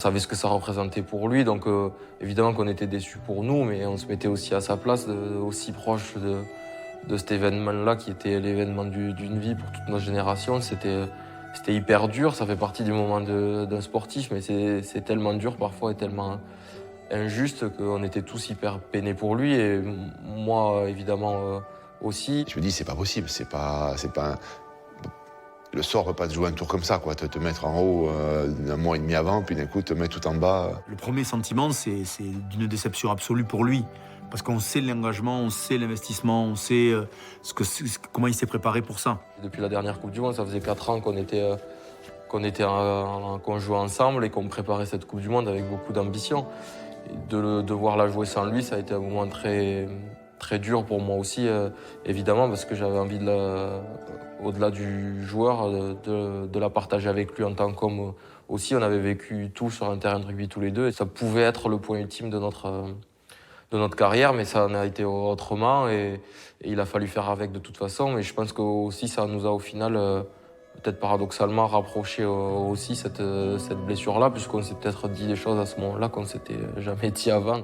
On savait ce que ça représentait pour lui, donc évidemment qu'on était déçus pour nous, mais on se mettait aussi à sa place, aussi proche de cet événement-là qui était l'événement d'une vie pour toute notre génération. C'était hyper dur, ça fait partie du moment d'un sportif, mais c'est tellement dur parfois et tellement injuste qu'on était tous hyper peinés pour lui et moi évidemment aussi. Je me dis, c'est pas possible, le sort ne peut pas te jouer un tour comme ça, quoi. Te mettre en haut un mois et demi avant, puis d'un coup te mettre tout en bas. Le premier sentiment, c'est d'une déception absolue pour lui. Parce qu'on sait l'engagement, on sait l'investissement, on sait comment il s'est préparé pour ça. Depuis la dernière Coupe du Monde, ça faisait 4 ans qu'on jouait ensemble et qu'on préparait cette Coupe du Monde avec beaucoup d'ambition. De devoir la jouer sans lui, ça a été un moment très, très dur pour moi aussi, évidemment, parce que j'avais envie au-delà du joueur, de la partager avec lui en tant qu'homme aussi. On avait vécu tout sur un terrain de rugby tous les deux et ça pouvait être le point ultime de notre carrière, mais ça en a été autrement et il a fallu faire avec de toute façon. Mais je pense que aussi ça nous a au final, peut-être paradoxalement, rapproché aussi cette blessure-là, puisqu'on s'est peut-être dit des choses à ce moment-là qu'on s'était jamais dit avant.